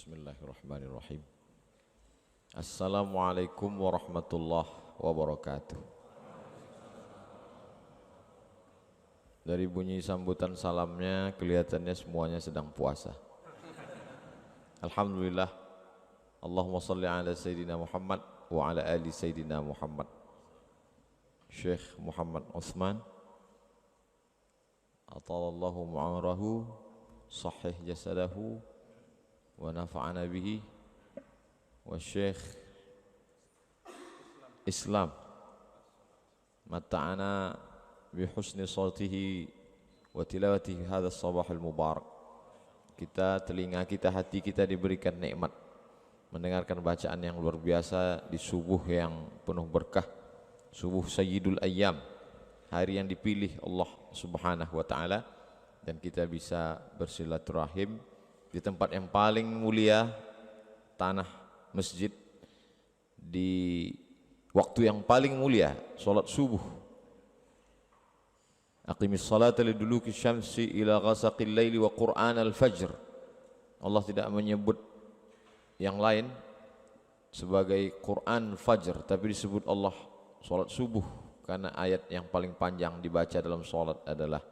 Bismillahirrahmanirrahim. Assalamualaikum warahmatullahi wabarakatuh. Dari bunyi sambutan salamnya kelihatannya semuanya sedang puasa. Alhamdulillah. Allahumma salli ala Sayyidina Muhammad wa ala ali Sayyidina Muhammad. Syekh Muhammad Utsman atalallahu mu'amarahu sahih jasadahu wa nafa'ana bihi wa Syekh Islam mata'ana bihusni saltihi wa tilawatihi hadha sabah al-mubarak. Kita, telinga kita, hati kita diberikan nikmat mendengarkan bacaan yang luar biasa di subuh yang penuh berkah, subuh Sayyidul Ayyam, hari yang dipilih Allah Subhanahu wa taala, dan kita bisa bersilaturahim di tempat yang paling mulia, tanah masjid, di waktu yang paling mulia, salat subuh. Aqimis salata liduluki syamsi ila ghasaqil laili wa qur'an al-fajr. Allah tidak menyebut yang lain sebagai Quran Fajr, tapi disebut Allah salat subuh karena ayat yang paling panjang dibaca dalam salat adalah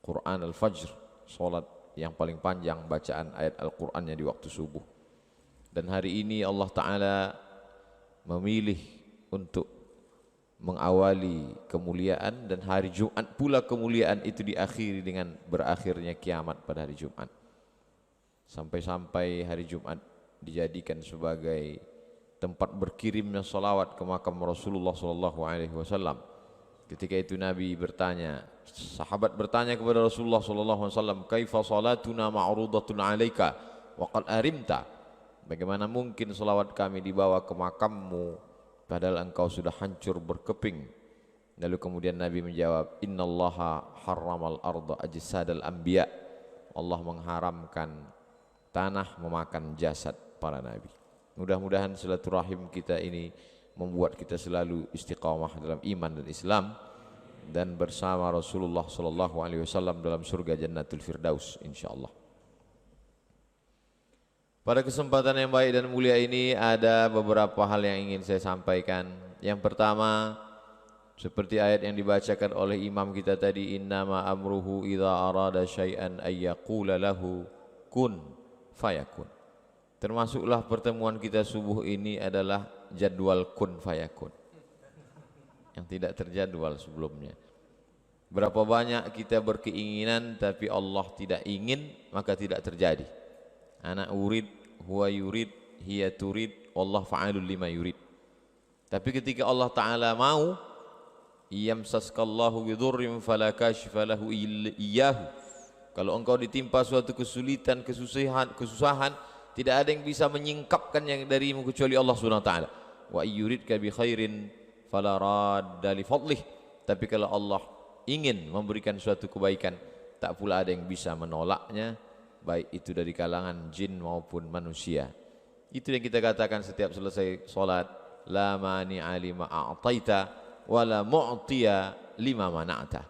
Quran al-Fajr, salat yang paling panjang bacaan ayat Al-Qur'annya di waktu subuh. Dan hari ini Allah Ta'ala memilih untuk mengawali kemuliaan, dan hari Jumat pula kemuliaan itu diakhiri dengan berakhirnya kiamat pada hari Jumat. Sampai-sampai hari Jumat dijadikan sebagai tempat berkirimnya salawat ke makam Rasulullah SAW. Ketika itu Nabi bertanya, sahabat bertanya kepada Rasulullah SAW, kaifa salatuna ma'rudatun alaika wa qad arimta. Bagaimana mungkin salawat kami dibawa ke makammu padahal engkau sudah hancur berkeping. Lalu kemudian Nabi menjawab, innallaha harramal arda ajsadal anbiya. Allah mengharamkan tanah memakan jasad para nabi. Mudah-mudahan silaturahim kita ini membuat kita selalu istiqamah dalam iman dan Islam, dan bersama Rasulullah SAW dalam surga Jannatul Firdaus insyaallah. Pada kesempatan yang baik dan mulia ini ada beberapa hal yang ingin saya sampaikan. Yang pertama, seperti ayat yang dibacakan oleh imam kita tadi, innama amruhu idza arada syai'an ay yaqula lahu kun fayakun. Termasuklah pertemuan kita subuh ini adalah jadwal kun fayakun yang tidak terjadwal sebelumnya. Berapa banyak kita berkeinginan tapi Allah tidak ingin, maka tidak terjadi. Ana urid, huwa yurid, hiya turid, wallah fa'alul lima yurid. Tapi ketika Allah Ta'ala mau, yamsaskallahu bidurrim fala kashifa lahu iyyahu. Kalau engkau ditimpa suatu kesulitan, kesusahan, tidak ada yang bisa menyingkapkan yang darimu kecuali Allah Subhanahu wa taala. Wa yuridka bi khairin fala radda li fadlih. Tapi kalau Allah ingin memberikan suatu kebaikan, tak pula ada yang bisa menolaknya, baik itu dari kalangan jin maupun manusia. Itu yang kita katakan setiap selesai salat, la mani'a lima a'taita wa la mu'tiya lima mana'ta.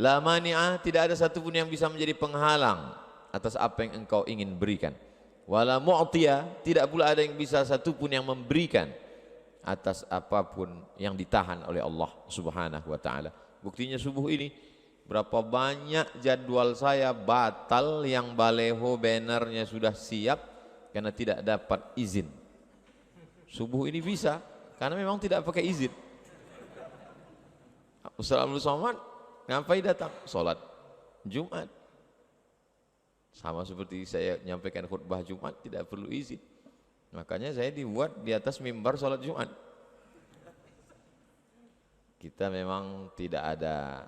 La mani'a, tidak ada satupun yang bisa menjadi penghalang atas apa yang engkau ingin berikan. Wala mu'tiya, tidak pula ada yang bisa satupun yang memberikan atas apapun yang ditahan oleh Allah Subhanahu wa taala. Buktinya subuh ini berapa banyak jadwal saya batal yang baleho bannernya sudah siap karena tidak dapat izin. Subuh ini bisa karena memang tidak pakai izin. Ustaz Abdul Somad ngapain datang? Salat Jumat. Sama seperti saya menyampaikan khutbah Jumat, tidak perlu izin. Makanya saya dibuat di atas mimbar salat Jumat. Kita memang tidak ada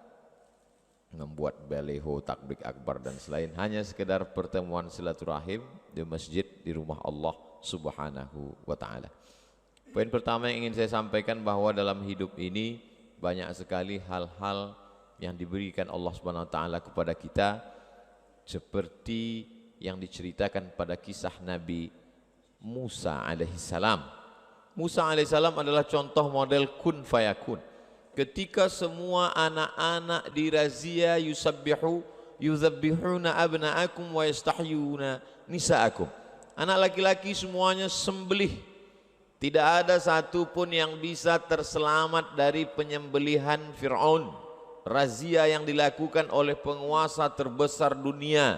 membuat baliho, takbir akbar dan selain, hanya sekedar pertemuan silaturahim di masjid, di rumah Allah Subhanahu wa taala. Poin pertama yang ingin saya sampaikan bahwa dalam hidup ini banyak sekali hal-hal yang diberikan Allah Subhanahu wa taala kepada kita, seperti yang diceritakan pada kisah Nabi Musa alaihissalam. Musa alaihissalam adalah contoh model kun fayakun. Ketika semua anak-anak dirazia yuzabbihuna abna'akum wa yastahyuna nisa'akum. Anak laki-laki semuanya sembelih. Tidak ada satupun yang bisa terselamat dari penyembelihan Fir'aun. Razia yang dilakukan oleh penguasa terbesar dunia.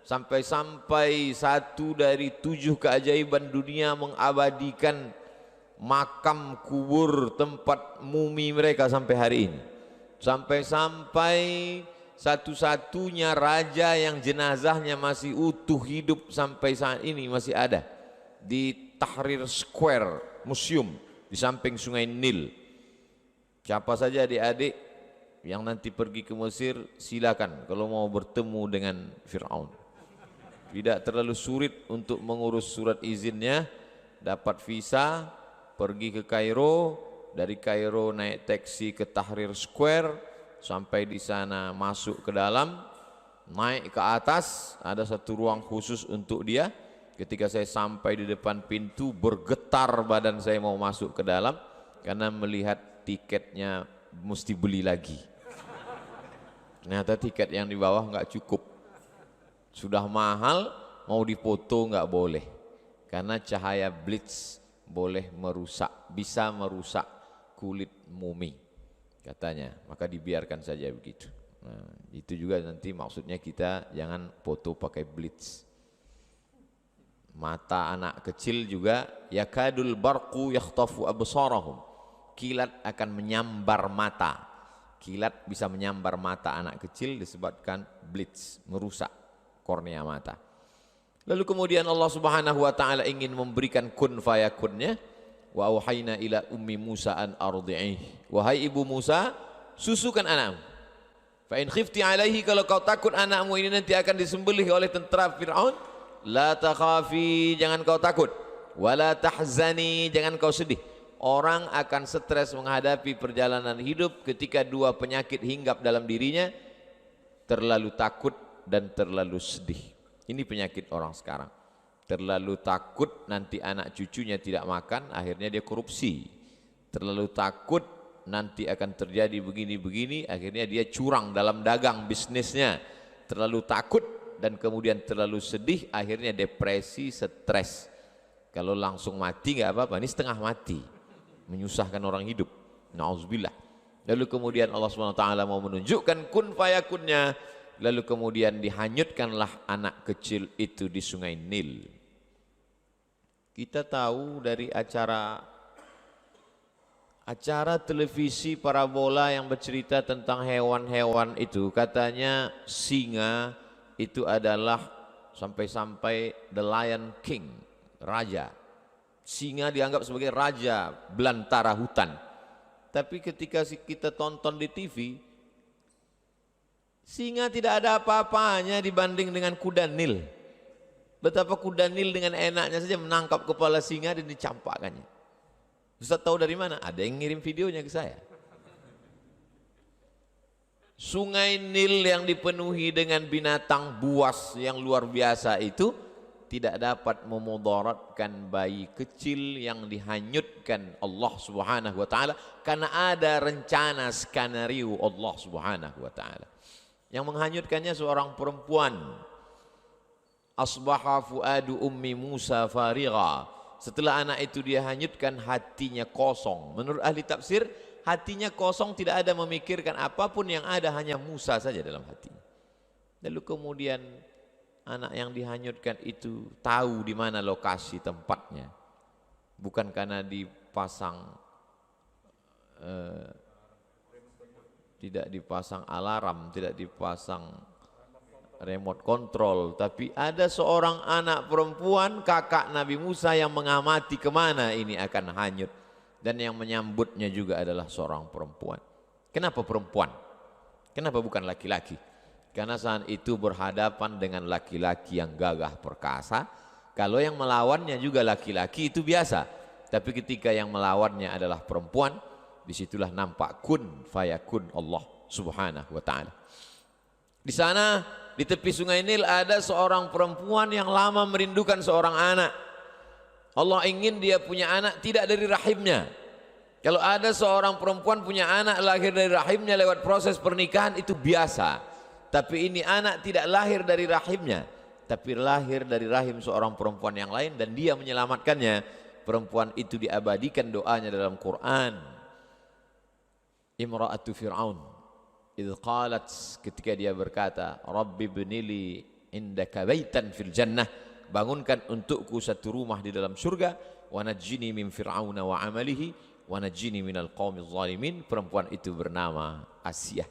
Sampai-sampai 1 dari 7 keajaiban dunia mengabadikan makam kubur tempat mumi mereka sampai hari ini. Sampai-sampai satu-satunya raja yang jenazahnya masih utuh hidup sampai saat ini masih ada di Tahrir Square Museum di samping Sungai Nil. Siapa saja adik-adik yang nanti pergi ke Mesir, silakan kalau mau bertemu dengan Fir'aun. Tidak terlalu sulit untuk mengurus surat izinnya, dapat visa, pergi ke Kairo, dari Kairo naik taksi ke Tahrir Square, sampai di sana masuk ke dalam, naik ke atas, ada satu ruang khusus untuk dia. Ketika saya sampai di depan pintu, bergetar badan saya mau masuk ke dalam karena melihat tiketnya mesti beli lagi. Ternyata tiket yang di bawah nggak cukup, sudah mahal, mau dipoto nggak boleh karena cahaya blitz boleh merusak, bisa merusak kulit mumi katanya, maka dibiarkan saja begitu. Nah, itu juga nanti maksudnya kita jangan foto pakai blitz. Mata anak kecil juga yakadul barqu yakhtafu absarahum, kilat akan menyambar mata. Kilat bisa menyambar mata anak kecil disebabkan blitz, merusak kornea mata. Lalu kemudian Allah Subhanahu wa taala ingin memberikan kun fayakunnya. Wa auhayna ila ummi Musa an ardi'ih, wahai ibu Musa, susukan anakmu. Fa in khifti alaihi, kalau kau takut anakmu ini nanti akan disembelih oleh tentara Fir'aun, la takhafi, jangan kau takut, wala tahzani, jangan kau sedih. Orang akan stres menghadapi perjalanan hidup ketika 2 penyakit hinggap dalam dirinya, terlalu takut dan terlalu sedih. Ini penyakit orang sekarang. Terlalu takut nanti anak cucunya tidak makan, akhirnya dia korupsi. Terlalu takut nanti akan terjadi begini-begini, akhirnya dia curang dalam dagang bisnisnya. Terlalu takut dan kemudian terlalu sedih, akhirnya depresi, stres. Kalau langsung mati nggak apa-apa, ini setengah mati, menyusahkan orang hidup. Na'udzubillah. Lalu kemudian Allah SWT mau menunjukkan kun fayakunnya, lalu kemudian dihanyutkanlah anak kecil itu di Sungai Nil. Kita tahu dari acara televisi parabola yang bercerita tentang hewan-hewan itu, katanya singa itu adalah sampai-sampai the Lion King, raja. Singa dianggap sebagai raja belantara hutan. Tapi ketika kita tonton di TV, singa tidak ada apa-apanya dibanding dengan kuda Nil. Betapa kuda Nil dengan enaknya saja menangkap kepala singa dan dicampakkannya. Ustaz tahu dari mana? Ada yang ngirim videonya ke saya. Sungai Nil yang dipenuhi dengan binatang buas yang luar biasa itu tidak dapat memudaratkan bayi kecil yang dihanyutkan Allah Subhanahu wa taala karena ada rencana skenario Allah Subhanahu wa taala. Yang menghanyutkannya seorang perempuan. Asbaha fuadu ummi Musa farigha. Setelah anak itu dia hanyutkan, hatinya kosong. Menurut ahli tafsir, hatinya kosong, tidak ada memikirkan apapun, yang ada hanya Musa saja dalam hatinya. Lalu kemudian anak yang dihanyutkan itu tahu di mana lokasi tempatnya. Bukan karena dipasang tidak dipasang alarm, tidak dipasang remote control, tapi ada seorang anak perempuan kakak Nabi Musa yang mengamati kemana ini akan hanyut, dan yang menyambutnya juga adalah seorang perempuan. Kenapa perempuan? Kenapa bukan laki-laki? Karena saat itu berhadapan dengan laki-laki yang gagah perkasa. Kalau yang melawannya juga laki-laki itu biasa, tapi ketika yang melawannya adalah perempuan, disitulah nampak kun fayakun Allah Subhanahu wa ta'ala. Di sana di tepi Sungai Nil ada seorang perempuan yang lama merindukan seorang anak. Allah ingin dia punya anak tidak dari rahimnya. Kalau ada seorang perempuan punya anak lahir dari rahimnya lewat proses pernikahan, itu biasa. Tapi ini anak tidak lahir dari rahimnya, tapi lahir dari rahim seorang perempuan yang lain dan dia menyelamatkannya. Perempuan itu diabadikan doanya dalam Quran. Imra'atu Fir'aun idh qalat, ketika dia berkata, Rabbi ibnili indaka baitan fil jannah, bangunkan untukku satu rumah di dalam surga, wa najjini min fir'auna wa amalihi wa najjini minal qaumiz zalimin. Perempuan itu bernama Asiyah.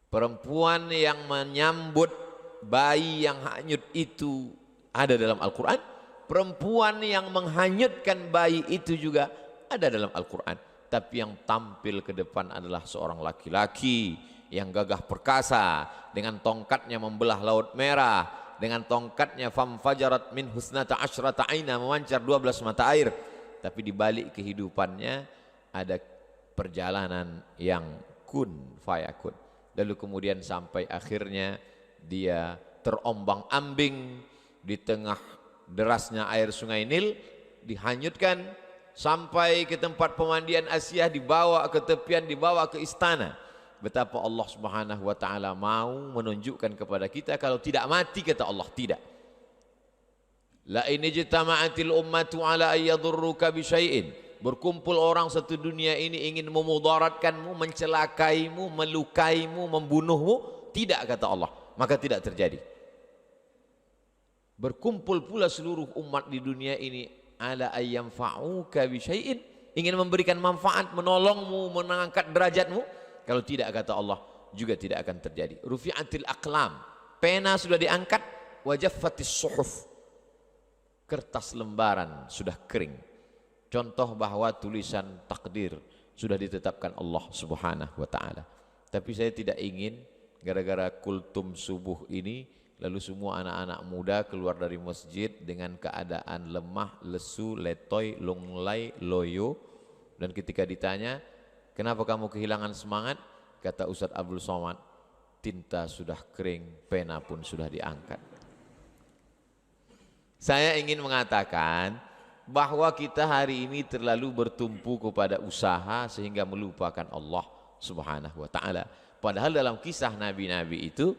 Perempuan yang menyambut bayi yang hanyut itu ada dalam Al-Quran. Perempuan yang menghanyutkan bayi itu juga ada dalam Al-Quran. Tapi yang tampil ke depan adalah seorang laki-laki yang gagah perkasa, dengan tongkatnya membelah laut merah, dengan tongkatnya famfajarat min husnata asyrata aina, memancar 12 mata air. Tapi di balik kehidupannya ada perjalanan yang kun fayakun. Lalu kemudian sampai akhirnya dia terombang-ambing di tengah derasnya air sungai Nil, dihanyutkan sampai ke tempat pemandian Asiyah, dibawa ke tepian, dibawa ke istana. Betapa Allah Subhanahu wa taala mau menunjukkan kepada kita kalau tidak mati, kata Allah, tidak. La in ijtama'atil ummatu ala ay yadurruka bi syai'in. Berkumpul orang satu dunia ini ingin memudaratkanmu, mencelakaimu, melukaimu, membunuhmu, tidak, kata Allah, maka tidak terjadi. Berkumpul pula seluruh umat di dunia ini ala ayyam fa'uka bi syai'in, ingin memberikan manfaat, menolongmu, mengangkat derajatmu, kalau tidak, kata Allah, juga tidak akan terjadi. Rufi'atil aqlam, pena sudah diangkat, wajaffatis suhuf, kertas lembaran sudah kering. Contoh bahwa tulisan takdir sudah ditetapkan Allah Subhanahu wa taala. Tapi saya tidak ingin gara-gara kultum subuh ini lalu semua anak-anak muda keluar dari masjid dengan keadaan lemah, lesu, letoy, lunglai, loyo. Dan ketika ditanya, kenapa kamu kehilangan semangat? Kata Ustadz Abdul Somad, tinta sudah kering, pena pun sudah diangkat. Saya ingin mengatakan bahwa kita hari ini terlalu bertumpu kepada usaha sehingga melupakan Allah Subhanahu wa taala. Padahal dalam kisah nabi-nabi itu,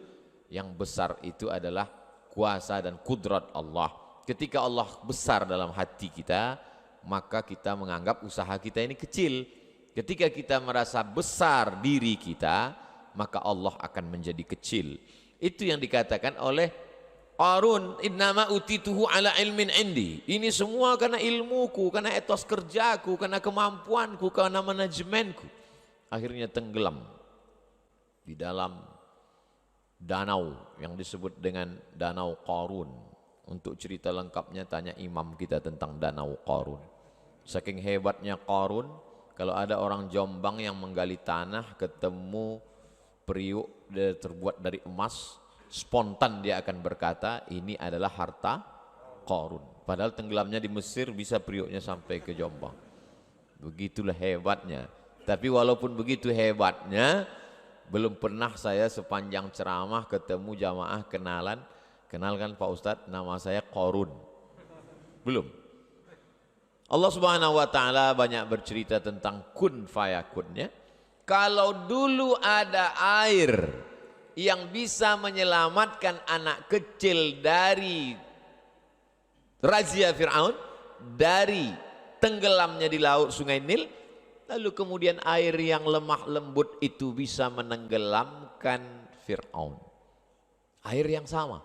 yang besar itu adalah kuasa dan kudrat Allah. Ketika Allah besar dalam hati kita, maka kita menganggap usaha kita ini kecil. Ketika kita merasa besar diri kita, maka Allah akan menjadi kecil. Itu yang dikatakan oleh Qarun, innama utituhu ala ilmin indi. Ini semua karena ilmuku, karena etos kerjaku, karena kemampuanku, karena manajemenku. Akhirnya tenggelam di dalam danau yang disebut dengan Danau Qarun. Untuk cerita lengkapnya tanya imam kita tentang Danau Qarun. Saking hebatnya Qarun, kalau ada orang Jombang yang menggali tanah ketemu periuk terbuat dari emas, spontan dia akan berkata ini adalah harta Qarun. Padahal tenggelamnya di Mesir, bisa periuknya sampai ke Jombang. Begitulah hebatnya. Tapi walaupun begitu hebatnya, belum pernah saya sepanjang ceramah ketemu jamaah kenalkan Pak Ustadz, nama saya Qarun. Belum. Allah Subhanahu wa taala banyak bercerita tentang kun fayakunnya. Kalau dulu ada air yang bisa menyelamatkan anak kecil dari razia Fir'aun, dari tenggelamnya di laut sungai Nil, lalu kemudian air yang lemah lembut itu bisa menenggelamkan Fir'aun. Air yang sama.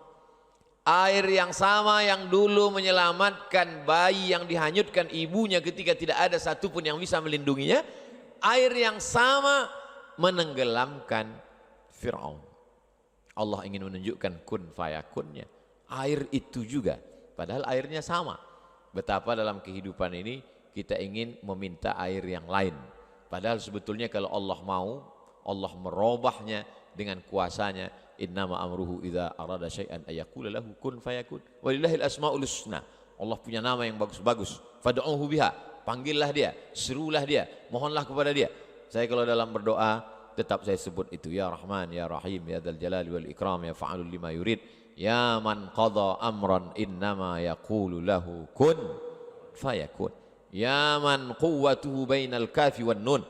Air yang sama yang dulu menyelamatkan bayi yang dihanyutkan ibunya ketika tidak ada satupun yang bisa melindunginya. Air yang sama menenggelamkan Fir'aun. Allah ingin menunjukkan kun fayakunnya. Air itu juga, padahal airnya sama. Betapa dalam kehidupan ini kita ingin meminta air yang lain. Padahal sebetulnya kalau Allah mau, Allah merubahnya dengan kuasanya. Innama amruhu idza arada syai'an ayaqula lahu kun fayakun. Walillahil asmaul husna. Allah punya nama yang bagus-bagus. Fad'uhu biha. Panggillah dia, serulah dia, mohonlah kepada dia. Saya kalau dalam berdoa tetap saya sebut itu, ya Rahman, ya Rahim, ya Dzal Jalali wal Ikram, ya Fa'alul lima yurid, ya man qadha amran innama yaqulu lahu kun fayakun. Ya man quwwatuhu bainal kafi wan nun.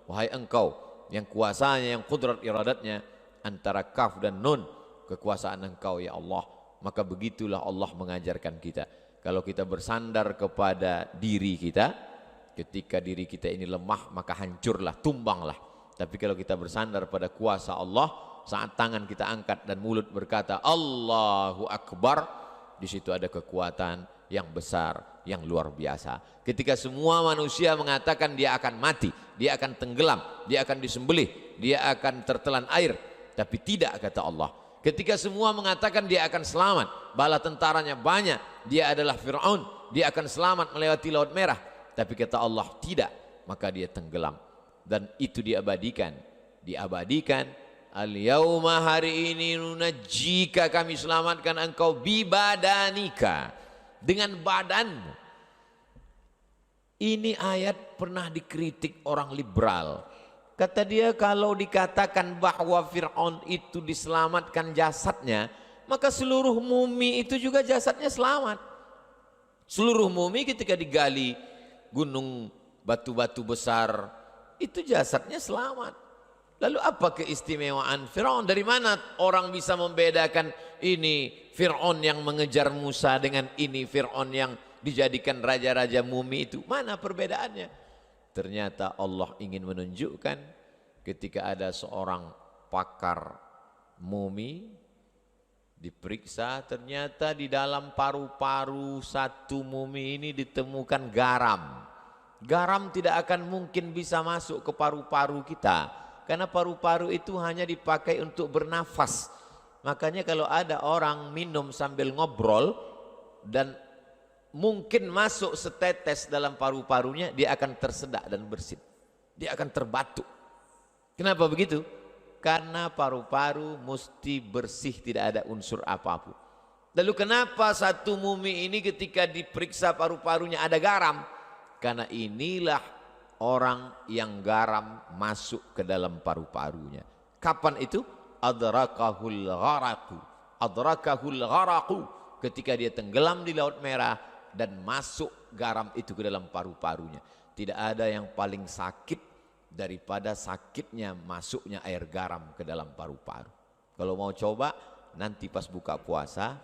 Wahai engkau yang kuasanya, yang kudrat iradatnya antara kaf dan nun, kekuasaan Engkau ya Allah. Maka begitulah Allah mengajarkan kita. Kalau kita bersandar kepada diri kita, ketika diri kita ini lemah maka hancurlah, tumbanglah. Tapi kalau kita bersandar pada kuasa Allah, saat tangan kita angkat dan mulut berkata Allahu Akbar, di situ ada kekuatan yang besar, yang luar biasa. Ketika semua manusia mengatakan dia akan mati, dia akan tenggelam, dia akan disembelih, dia akan tertelan air, tapi tidak, kata Allah. Ketika semua mengatakan dia akan selamat, bala tentaranya banyak, dia adalah Fir'aun, dia akan selamat melewati Laut Merah, tapi kata Allah tidak, maka dia tenggelam. Dan itu diabadikan. Al-yauma, hari ini, nunajjika, kami selamatkan engkau, bibadanika, dengan badanmu. Ini ayat pernah dikritik orang liberal. Kata dia, kalau dikatakan bahwa Fir'aun itu diselamatkan jasadnya, maka seluruh mumi itu juga jasadnya selamat. Seluruh mumi ketika digali gunung batu-batu besar, itu jasadnya selamat. Lalu apa keistimewaan Fir'aun? Dari mana orang bisa membedakan ini Fir'aun yang mengejar Musa dengan ini Fir'aun yang dijadikan raja-raja mumi itu? Mana perbedaannya? Ternyata Allah ingin menunjukkan ketika ada seorang pakar mumi diperiksa, ternyata di dalam paru-paru satu mumi ini ditemukan garam. Garam tidak akan mungkin bisa masuk ke paru-paru kita, karena paru-paru itu hanya dipakai untuk bernafas. Makanya kalau ada orang minum sambil ngobrol dan mungkin masuk setetes dalam paru-parunya, dia akan tersedak dan bersin, dia akan terbatuk. Kenapa begitu? Karena paru-paru mesti bersih, tidak ada unsur apapun. Lalu kenapa satu mumi ini ketika diperiksa paru-parunya ada garam? Karena inilah orang yang garam masuk ke dalam paru-parunya. Kapan itu? Adrakahul gharaqu. Adrakahul gharaqu, ketika dia tenggelam di Laut Merah dan masuk garam itu ke dalam paru-parunya. Tidak ada yang paling sakit daripada sakitnya masuknya air garam ke dalam paru-paru. Kalau mau coba, nanti pas buka puasa,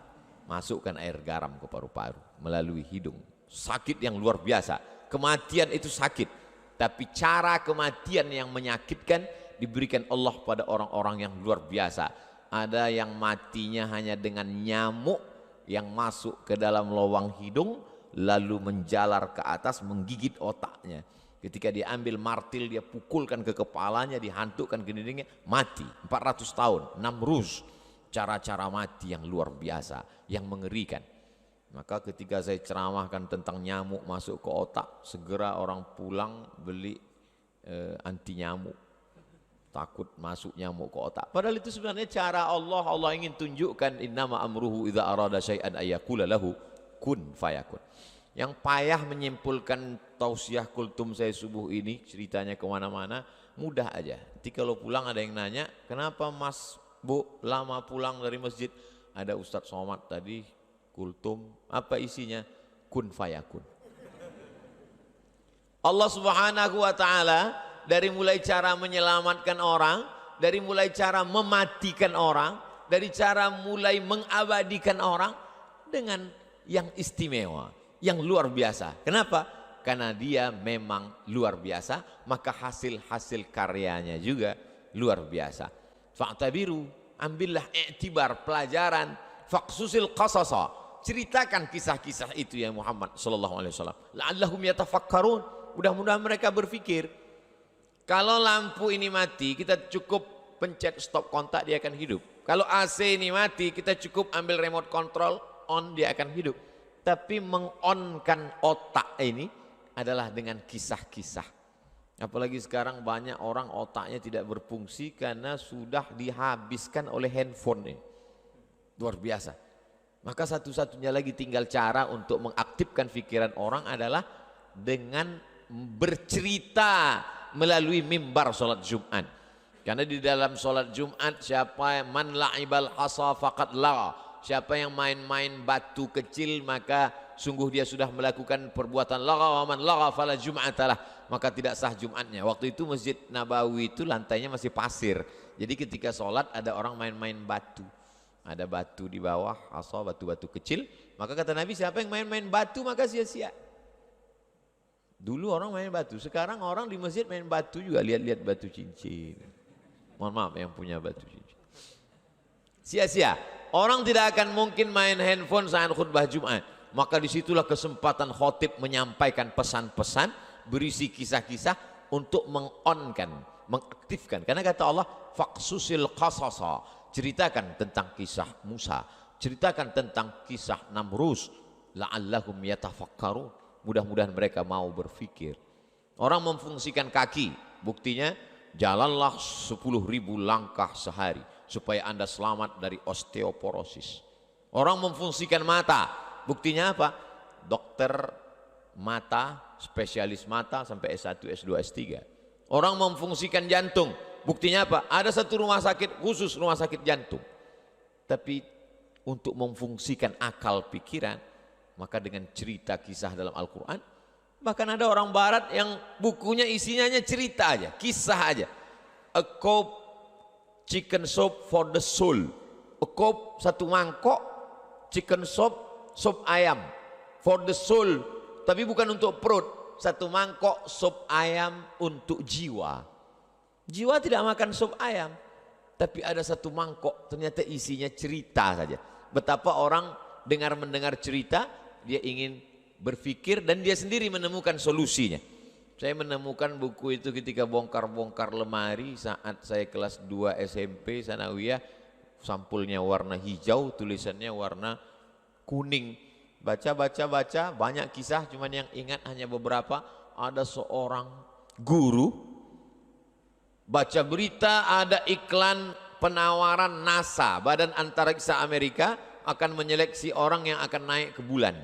masukkan air garam ke paru-paru melalui hidung. Sakit yang luar biasa. Kematian itu sakit, tapi cara kematian yang menyakitkan diberikan Allah pada orang-orang yang luar biasa. Ada yang matinya hanya dengan nyamuk yang masuk ke dalam lubang hidung lalu menjalar ke atas menggigit otaknya. Ketika diambil martil, dia pukulkan ke kepalanya, dihantukkan ke dindingnya, mati 400 tahun. Namruz, cara-cara mati yang luar biasa, yang mengerikan. Maka ketika saya ceramahkan tentang nyamuk masuk ke otak, segera orang pulang beli anti nyamuk, takut masuk nyamuk ke otak. Padahal itu sebenarnya cara Allah. Allah ingin tunjukkan innama amruhu idza arada syai'an ayyaqula lahu kun fayakun. Yang payah menyimpulkan tausiah kultum saya subuh ini, ceritanya kemana-mana, mudah aja. Nanti kalau pulang ada yang nanya, kenapa Mas Bu lama pulang dari masjid? Ada Ustadz Somad tadi kultum, apa isinya? Kun fayakun. Allah Subhanahu wa ta'ala dari mulai cara menyelamatkan orang, dari mulai cara mematikan orang, dari cara mulai mengabadikan orang dengan yang istimewa, yang luar biasa. Kenapa? Karena dia memang luar biasa, maka hasil-hasil karyanya juga luar biasa. Fa'tabiru, ambillah i'tibar, pelajaran, faqsusil qasasa, ceritakan kisah-kisah itu ya Muhammad sallallahu alaihi wasallam. La'allahum yatafakkarun, mudah-mudahan mereka berpikir. Kalau lampu ini mati, kita cukup pencet stop kontak, dia akan hidup. Kalau AC ini mati, kita cukup ambil remote control, on, dia akan hidup. Tapi mengonkan otak ini adalah dengan kisah-kisah. Apalagi sekarang banyak orang otaknya tidak berfungsi karena sudah dihabiskan oleh handphone ini. Luar biasa. Maka satu-satunya lagi tinggal cara untuk mengaktifkan pikiran orang adalah dengan bercerita melalui mimbar sholat Jumat. Karena di dalam sholat Jumat, siapa yang man la'ibal hasa faqad la, siapa yang main-main batu kecil maka sungguh dia sudah melakukan perbuatan lagha, wa man lagha fala jum'atalah, maka tidak sah Jumatnya. Waktu itu Masjid Nabawi itu lantainya masih pasir. Jadi ketika sholat ada orang main-main batu. Ada batu di bawah, asa batu-batu kecil. Maka kata Nabi, siapa yang main-main batu maka sia-sia. Dulu orang main batu, sekarang orang di masjid main batu juga, lihat-lihat batu cincin. Mohon maaf yang punya batu cincin. Sia-sia. Orang tidak akan mungkin main handphone saat khutbah Jumat. Maka disitulah kesempatan khotib menyampaikan pesan-pesan berisi kisah-kisah untuk mengonkan, mengaktifkan. Karena kata Allah, faqsusil qasasa, ceritakan tentang kisah Musa, ceritakan tentang kisah Namrus, la'allahum yatafakkarun, mudah-mudahan mereka mau berfikir. Orang memfungsikan kaki, buktinya jalanlah 10.000 langkah sehari supaya Anda selamat dari osteoporosis. Orang memfungsikan mata, buktinya apa? Dokter mata, spesialis mata sampai S1, S2, S3. Orang memfungsikan jantung, buktinya apa? Ada satu rumah sakit khusus, rumah sakit jantung. Tapi untuk memfungsikan akal pikiran, maka dengan cerita kisah dalam Al-Quran, bahkan ada orang barat yang bukunya isinya hanya cerita aja, kisah aja. A cup chicken soup for the soul. A cup, satu mangkok chicken soup, sup ayam for the soul, tapi bukan untuk perut. Satu mangkok sup ayam untuk jiwa. Jiwa tidak makan sup ayam, tapi ada satu mangkok ternyata isinya cerita saja. Betapa orang mendengar cerita, dia ingin berpikir dan dia sendiri menemukan solusinya. Saya menemukan buku itu ketika bongkar-bongkar lemari saat saya kelas 2 SMP Sanawiyah. Sampulnya warna hijau, tulisannya warna kuning. Baca, banyak kisah, cuman yang ingat hanya beberapa. Ada seorang guru, baca berita ada iklan penawaran NASA, Badan Antariksa Amerika, akan menyeleksi orang yang akan naik ke bulan.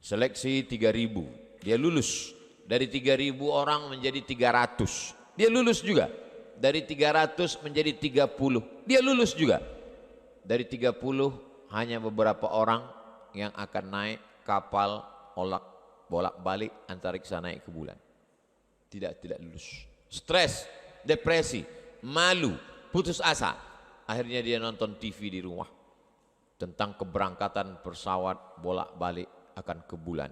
Seleksi 3.000, dia lulus. Dari 3.000 orang menjadi 300, dia lulus juga. Dari 300 menjadi 30, dia lulus juga. Dari 30 hanya beberapa orang yang akan naik kapal bolak-balik antariksa naik ke bulan. Tidak lulus. Stres, depresi, malu, putus asa. Akhirnya dia nonton TV di rumah tentang keberangkatan pesawat bolak-balik akan ke bulan.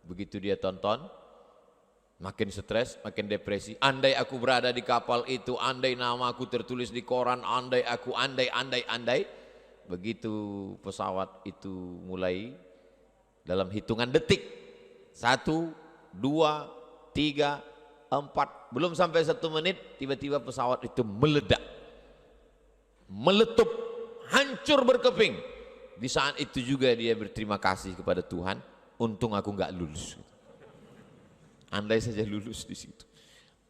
Begitu dia tonton, makin stres, makin depresi. Andai aku berada di kapal itu, andai nama aku tertulis di koran, andai. Begitu pesawat itu mulai, dalam hitungan detik, 1, 2, 3, 4, belum sampai 1 menit, tiba-tiba pesawat itu meledak, meletup, hancur berkeping. Di saat itu juga dia berterima kasih kepada Tuhan, untung aku nggak lulus. Andai saja lulus di situ.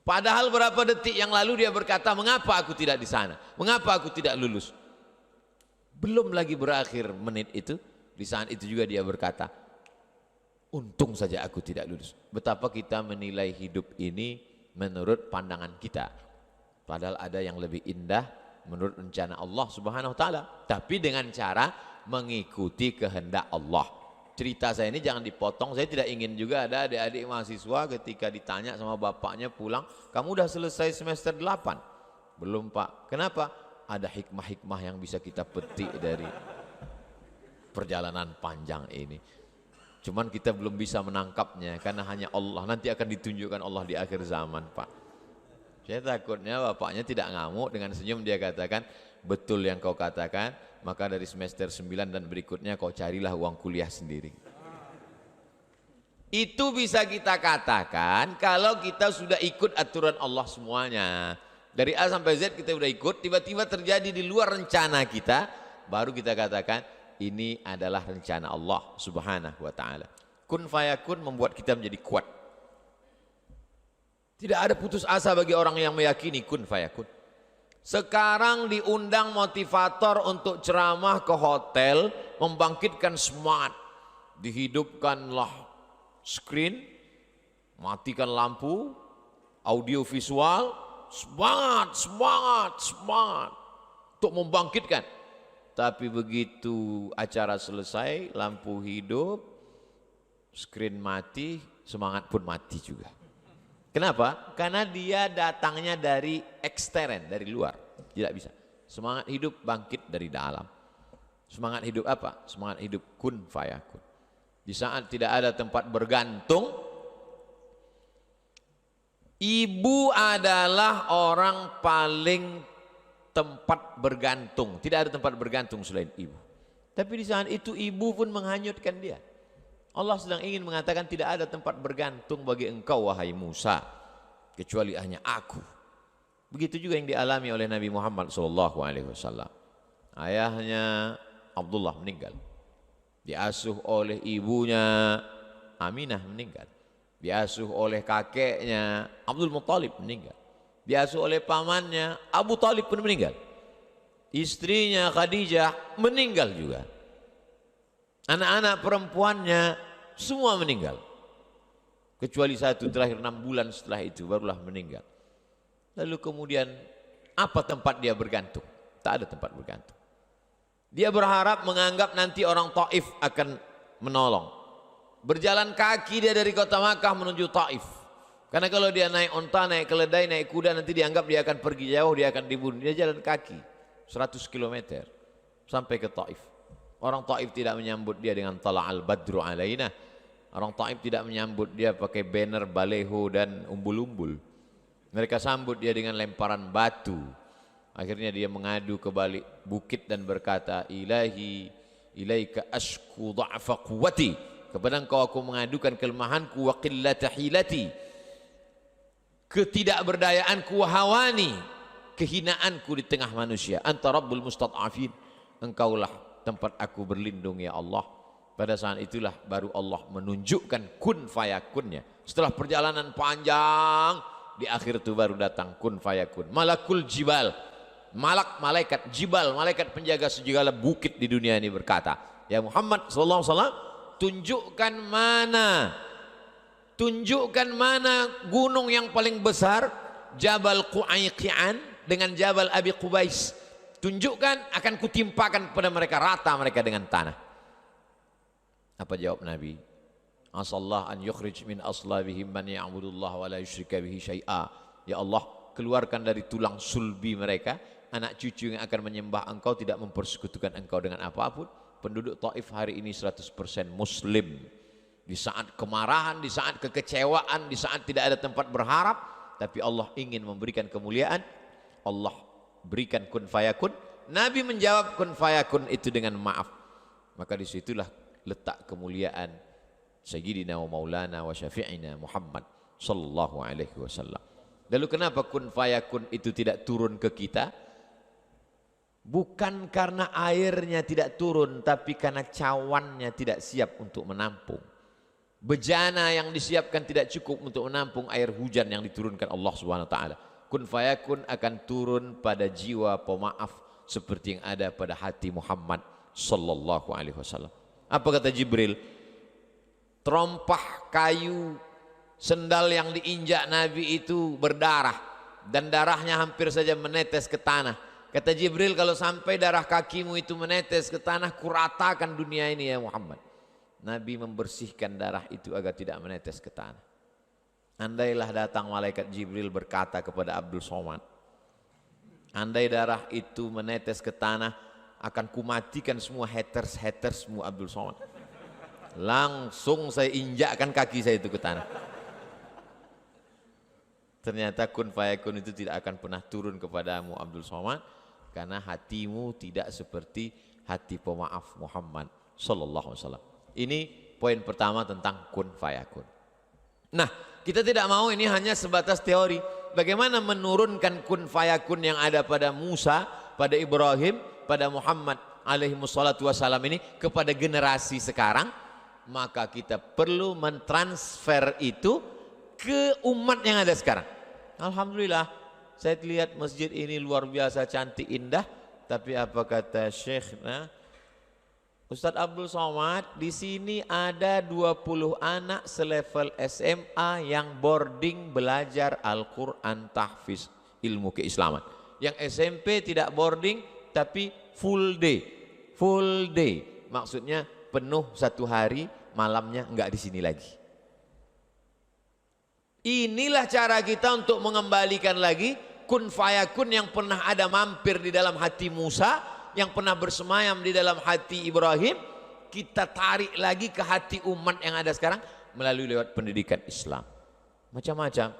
Padahal berapa detik yang lalu dia berkata, mengapa aku tidak di sana? Mengapa aku tidak lulus? Belum lagi berakhir menit itu, di saat itu juga dia berkata, untung saja aku tidak lulus. Betapa kita menilai hidup ini menurut pandangan kita. Padahal ada yang lebih indah menurut rencana Allah Subhanahu wa taala, tapi dengan cara mengikuti kehendak Allah. Cerita saya ini jangan dipotong. Saya tidak ingin juga ada adik-adik mahasiswa ketika ditanya sama bapaknya pulang, kamu udah selesai semester 8? Belum Pak. Kenapa? Ada hikmah-hikmah yang bisa kita petik dari perjalanan panjang ini. Cuman kita belum bisa menangkapnya karena hanya Allah. Nanti akan ditunjukkan Allah di akhir zaman Pak. Saya takutnya bapaknya tidak ngamuk, dengan senyum dia katakan, betul yang kau katakan, maka dari semester 9 dan berikutnya kau carilah uang kuliah sendiri. Itu bisa kita katakan kalau kita sudah ikut aturan Allah semuanya. Dari A sampai Z kita sudah ikut, tiba-tiba terjadi di luar rencana kita, baru kita katakan ini adalah rencana Allah Subhanahu wa taala. Kun fayakun membuat kita menjadi kuat. Tidak ada putus asa bagi orang yang meyakini kun fayakun. Sekarang diundang motivator untuk ceramah ke hotel, membangkitkan semangat. Dihidupkanlah screen, matikan lampu, audio visual, semangat untuk membangkitkan. Tapi begitu acara selesai, lampu hidup, screen mati, semangat pun mati juga. Kenapa? Karena dia datangnya dari ekstern, dari luar. Tidak bisa. Semangat hidup bangkit dari dalam. Semangat hidup apa? Semangat hidup kun fayakun. Di saat tidak ada tempat bergantung, ibu adalah orang paling tempat bergantung. Tidak ada tempat bergantung selain ibu. Tapi di saat itu ibu pun menghanyutkan dia. Allah sedang ingin mengatakan tidak ada tempat bergantung bagi engkau wahai Musa kecuali hanya aku. Begitu juga yang dialami oleh Nabi Muhammad SAW. Ayahnya Abdullah meninggal, diasuh oleh ibunya Aminah meninggal, diasuh oleh kakeknya Abdul Muttalib meninggal, diasuh oleh pamannya Abu Talib pun meninggal, istrinya Khadijah meninggal juga, anak-anak perempuannya semua meninggal, kecuali satu terakhir 6 bulan setelah itu barulah meninggal. Lalu kemudian apa tempat dia bergantung? Tak ada tempat bergantung. Dia berharap menganggap nanti orang Taif akan menolong. Berjalan kaki dia dari kota Makkah menuju Taif. Karena kalau dia naik onta, naik keledai, naik kuda, nanti dianggap dia akan pergi jauh, dia akan dibunuh. Dia jalan kaki 100 km sampai ke Taif. Orang Taif tidak menyambut dia dengan tala'al badru alaina. Orang Taif tidak menyambut dia pakai banner, baleho dan umbul-umbul. Mereka sambut dia dengan lemparan batu. Akhirnya dia mengadu ke balik bukit dan berkata, Ilahi, ilaika ashku dha'fa quwwati. Kepada engkau aku mengadukan kelemahanku wa qillata hilati. Ketidakberdayaanku wa hawani. Kehinaanku di tengah manusia. Anta rabbul mustad'afin. Engkaulah tempat aku berlindung ya Allah. Pada saat itulah baru Allah menunjukkan kun fayakunnya. Setelah perjalanan panjang, di akhir itu baru datang kun fayakun. Malakul jibal, malaikat jibal, malaikat penjaga segala bukit di dunia ini berkata, ya Muhammad sallallahu alaihi wasallam, tunjukkan mana gunung yang paling besar, Jabal Qu'ayqi'an dengan Jabal Abi Qubais. Tunjukkan, akan kutimpakan pada mereka, rata mereka dengan tanah. Apa jawab Nabi? Asallah an yukhrij min aslabihim man ya'budullah wa la yusyrika bihi syai'a. Ya Allah, keluarkan dari tulang sulbi mereka anak cucu yang akan menyembah engkau, tidak mempersekutukan engkau dengan apapun. Penduduk Taif hari ini 100% muslim. Di saat kemarahan, di saat kekecewaan, di saat tidak ada tempat berharap, tapi Allah ingin memberikan kemuliaan, Allah berikan kun fayakun. Nabi menjawab kun fayakun itu dengan maaf. Maka disitulah letak kemuliaan Sayyidina wa maulana wa syafi'ina Muhammad sallallahu alaihi wasallam. Lalu kenapa kun fayakun itu tidak turun ke kita? Bukan karena airnya tidak turun, tapi karena cawannya tidak siap untuk menampung. Bejana yang disiapkan tidak cukup untuk menampung air hujan yang diturunkan Allah Subhanahu wa taala. Kun fayakun akan turun pada jiwa pemaaf seperti yang ada pada hati Muhammad sallallahu alaihi wasallam. Apa kata Jibril? Terompah kayu sendal yang diinjak Nabi itu berdarah dan darahnya hampir saja menetes ke tanah. Kata Jibril, kalau sampai darah kakimu itu menetes ke tanah, kuratakan dunia ini ya Muhammad. Nabi membersihkan darah itu agar tidak menetes ke tanah. Andailah datang malaikat Jibril berkata kepada Abdul Somad, andai darah itu menetes ke tanah, akan kumatikan semua hatersmu Abdul Somad. Langsung saya injakkan kaki saya itu ke tanah. Ternyata kun fayakun itu tidak akan pernah turun kepadamu Abdul Somad, karena hatimu tidak seperti hati pemaaf Muhammad sallallahu alaihi wasallam. Ini poin pertama tentang kun fayakun. Nah, kita tidak mau ini hanya sebatas teori. Bagaimana menurunkan kun fayakun yang ada pada Musa, pada Ibrahim, pada Muhammad alaihi wassalatu wassalam ini kepada generasi sekarang? Maka kita perlu mentransfer itu ke umat yang ada sekarang. Alhamdulillah, saya lihat masjid ini luar biasa cantik indah, tapi apa kata Syekhna Ustadz Abdul Somad, di sini ada 20 anak selevel SMA yang boarding belajar Al-Quran tahfiz ilmu keislaman. Yang SMP tidak boarding tapi full day, maksudnya penuh 1 hari, malamnya enggak di sini lagi. Inilah cara kita untuk mengembalikan lagi kun fayakun yang pernah ada mampir di dalam hati Musa, yang pernah bersemayam di dalam hati Ibrahim, kita tarik lagi ke hati umat yang ada sekarang melalui lewat pendidikan Islam. Macam-macam,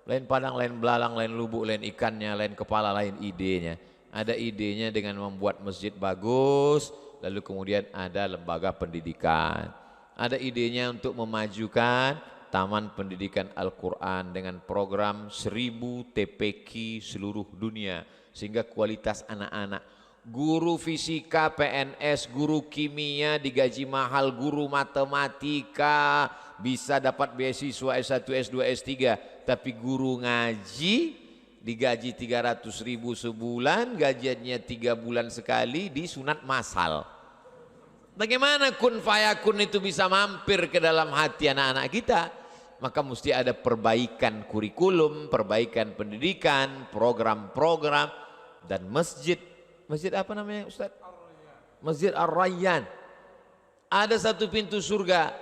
lain padang, lain belalang, lain lubuk, lain ikannya, lain kepala, lain idenya. Ada idenya dengan membuat masjid bagus, lalu kemudian ada lembaga pendidikan. Ada idenya untuk memajukan Taman Pendidikan Al-Quran dengan program 1000 TPQ seluruh dunia, sehingga kualitas anak-anak, guru fisika PNS, guru kimia digaji mahal, guru matematika bisa dapat beasiswa S1, S2, S3, tapi guru ngaji digaji 300.000 sebulan, gajiannya 3 bulan sekali, disunat massal. Bagaimana kun fayakun itu bisa mampir ke dalam hati anak-anak kita? Maka mesti ada perbaikan kurikulum, perbaikan pendidikan, program-program, dan masjid. Masjid apa namanya Ustaz? Masjid Ar-Rayyan. Ada satu pintu surga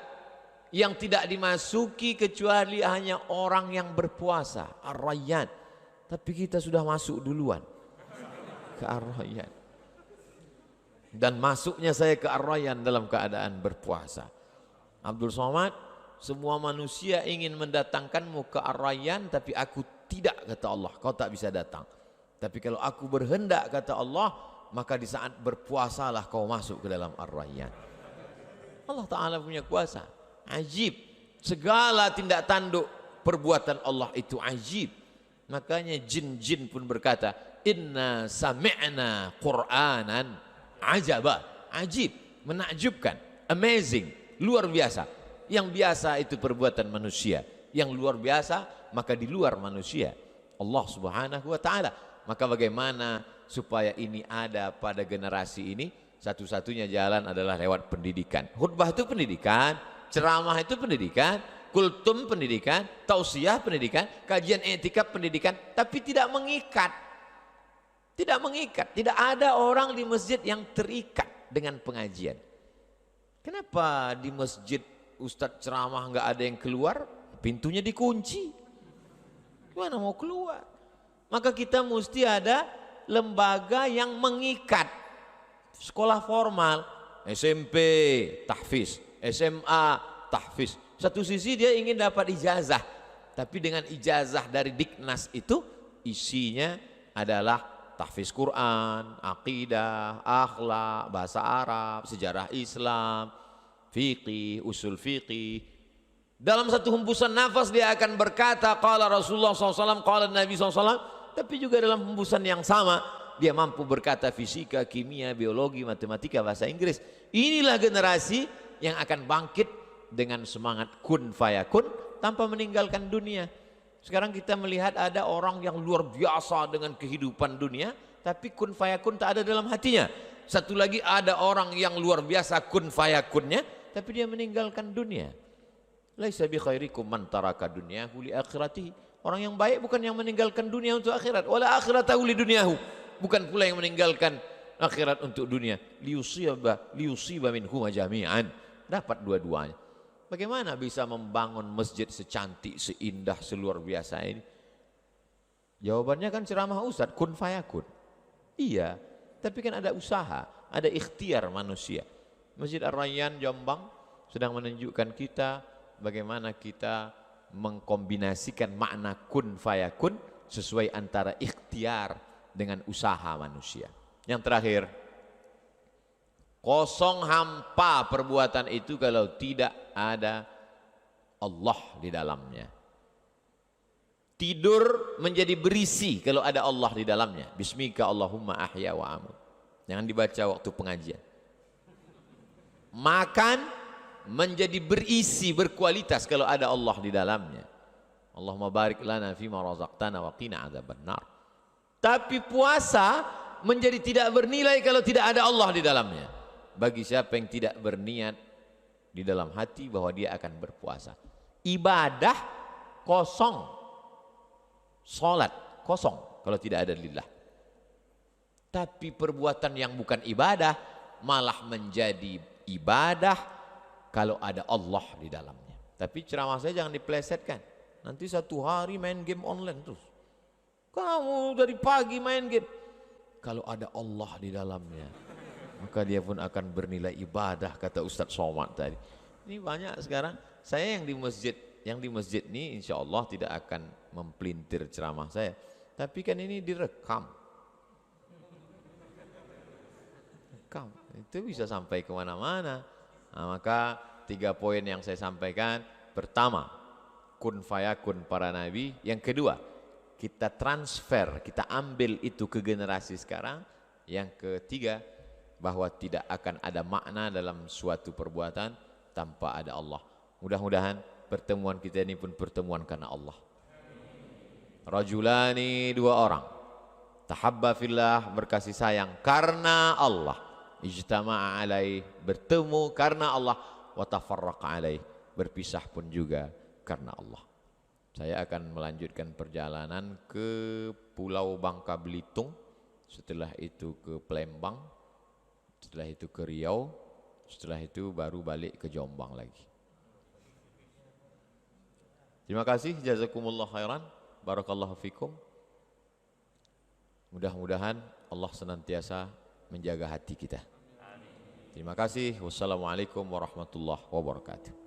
yang tidak dimasuki kecuali hanya orang yang berpuasa, Ar-Rayyan. Tapi kita sudah masuk duluan ke Ar-Rayyan. Dan masuknya saya ke Ar-Rayyan dalam keadaan berpuasa. Abdul Somad, semua manusia ingin mendatangkanmu ke Ar-Rayyan, tapi aku tidak, kata Allah, kau tak bisa datang. Tapi kalau aku berhendak, kata Allah, maka di saat berpuasalah kau masuk ke dalam Ar-Rayyan. Allah Ta'ala punya kuasa, ajib. Segala tindak tanduk perbuatan Allah itu ajib. Makanya jin-jin pun berkata, inna sami'na Qur'anan ajaba, ajib, menakjubkan, amazing, luar biasa. Yang biasa itu perbuatan manusia, yang luar biasa maka di luar manusia, Allah Subhanahu wa Ta'ala. Maka bagaimana supaya ini ada pada generasi ini? Satu-satunya jalan adalah lewat pendidikan. Khutbah itu pendidikan, ceramah itu pendidikan, kultum pendidikan, tausiah pendidikan, kajian etika pendidikan, tapi tidak mengikat. Tidak mengikat, tidak ada orang di masjid yang terikat dengan pengajian. Kenapa di masjid Ustadz ceramah nggak ada yang keluar? Pintunya dikunci. Gimana mau keluar? Maka kita mesti ada lembaga yang mengikat. Sekolah formal, SMP tahfiz, SMA tahfiz. Satu sisi dia ingin dapat ijazah, tapi dengan ijazah dari Diknas itu isinya adalah tahfiz Quran, akidah, akhlak, bahasa Arab, sejarah Islam, fiqih, usul fiqih. Dalam satu hembusan nafas dia akan berkata qala Rasulullah SAW, qala Nabi SAW. Tapi juga dalam hembusan yang sama dia mampu berkata fisika, kimia, biologi, matematika, bahasa Inggris. Inilah generasi yang akan bangkit dengan semangat kun fayakun tanpa meninggalkan dunia. Sekarang kita melihat ada orang yang luar biasa dengan kehidupan dunia, tapi kun fayakun tak ada dalam hatinya. Satu lagi ada orang yang luar biasa kun fayakunnya, tapi dia meninggalkan dunia. Laisa bi khairikum man taraka dunyahu li akhiratihi. Orang yang baik bukan yang meninggalkan dunia untuk akhirat, wala akhiratahu li dunyahu. Bukan pula yang meninggalkan akhirat untuk dunia. Liusiba minhuma jami'an. Dapat dua-duanya. Bagaimana bisa membangun masjid secantik, seindah, seluar biasa ini? Jawabannya kan ceramah Ustaz, kun fayakun. Iya, tapi kan ada usaha, ada ikhtiar manusia. Masjid Ar-Rayyan Jombang sedang menunjukkan kita bagaimana kita mengkombinasikan makna kun fayakun sesuai antara ikhtiar dengan usaha manusia. Yang terakhir, kosong hampa perbuatan itu kalau tidak ada Allah di dalamnya. Tidur menjadi berisi kalau ada Allah di dalamnya. Bismika Allahumma ahya wa amut. Jangan dibaca waktu pengajian. Makan menjadi berisi, berkualitas kalau ada Allah di dalamnya. Allahumma barik lana fima razaqtana wa qina adzabannar. Tapi puasa menjadi tidak bernilai kalau tidak ada Allah di dalamnya. Bagi siapa yang tidak berniat di dalam hati bahwa dia akan berpuasa. Ibadah kosong. Salat kosong kalau tidak ada lillah. Tapi perbuatan yang bukan ibadah malah menjadi ibadah kalau ada Allah di dalamnya. Tapi ceramah saya jangan dipelesetkan. Nanti satu hari main game online terus. Kamu dari pagi main game. Kalau ada Allah di dalamnya, maka dia pun akan bernilai ibadah, kata Ustadz Somad tadi. Ini banyak sekarang. Saya yang di masjid ini insya Allah tidak akan mempelintir ceramah saya. Tapi kan ini direkam. Itu bisa sampai kemana-mana. Nah, maka 3 poin yang saya sampaikan. Pertama, kun fayakun para nabi. Yang kedua, kita transfer, kita ambil itu ke generasi sekarang. Yang ketiga, bahwa tidak akan ada makna dalam suatu perbuatan tanpa ada Allah. Mudah-mudahan pertemuan kita ini pun pertemuan karena Allah. Rajulani, 2 orang, tahabba fillah, berkasih sayang karena Allah. Ijtama'a alaih, bertemu karena Allah. Wa tafarraqa alaih, berpisah pun juga karena Allah. Saya akan melanjutkan perjalanan ke Pulau Bangka Belitung, setelah itu ke Palembang, setelah itu ke Riau, setelah itu baru balik ke Jombang lagi. Terima kasih, jazakumullah khairan, barakallahu fikum. Mudah-mudahan Allah senantiasa menjaga hati kita. Terima kasih. Wassalamualaikum warahmatullahi wabarakatuh.